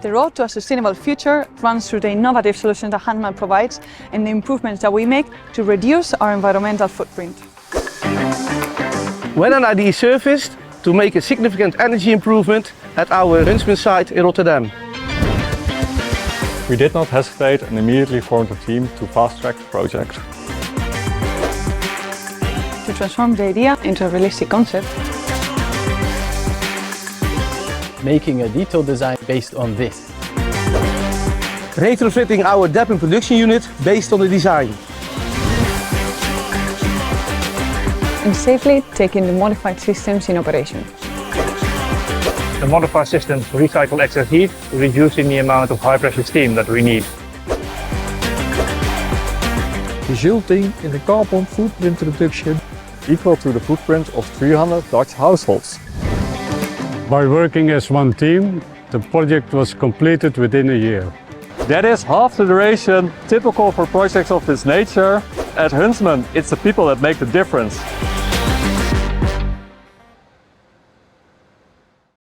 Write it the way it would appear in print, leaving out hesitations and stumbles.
The road to a sustainable future runs through the innovative solutions that Huntsman provides and the improvements that we make to reduce our environmental footprint. When an idea surfaced to make a significant energy improvement at our Huntsman site in Rotterdam. We did not hesitate and immediately formed a team to fast-track the project. To transform the idea into a realistic concept. Making a detailed design based on this. Retrofitting our DADMP production unit based on the design. And safely taking the modified systems in operation. The modified systems recycle excess heat, reducing the amount of high-pressure steam that we need. Resulting in a carbon footprint reduction Equal to the footprint of 300 Dutch households. By working as one team, the project was completed within a year. That is half the duration typical for projects of this nature. At Huntsman, it's the people that make the difference.